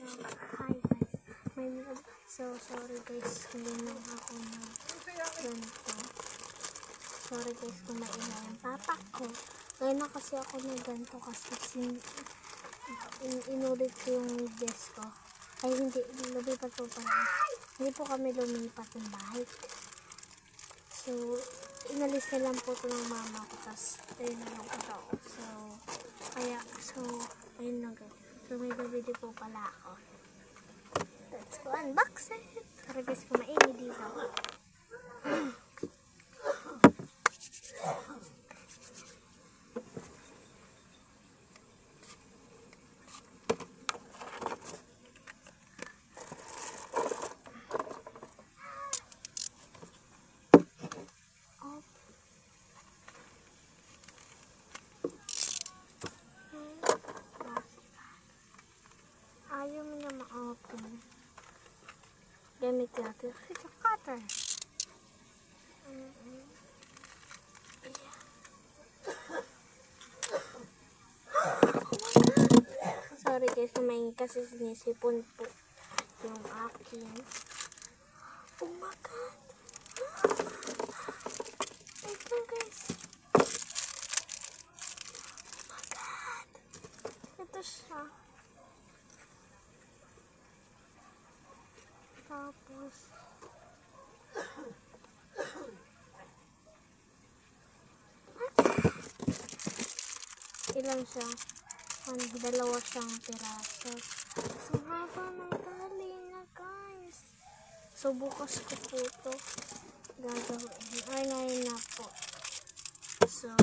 Hi guys, so sorry guys, hindi na ako na ganito. Sorry guys kung maingay ang papa ko. Ngayon na kasi ako na ganito kasi inulit ko yung desk ko. Ay hindi, lumipat po pala. Hindi po kami lumipat ng bahay. So, inalis na lang po ito ng mama ko. Tapos, ayun na lang ito. So, ayun na guys. So, may video po pala ako. Let's go unbox it. Sorry guys kung maingay dito. Ayaw mo na ma-open. Gamit natin. Ito cutter. Sorry guys, may kasi sinisipon po yung akin. Oh my god. Ito guys. Oh my god. Ito siya. Tapos ilan siya? Dalawa siyang piraso. So haba ng tali na guys. So bukas ko po ito gagawin. Ay ngayon na po. So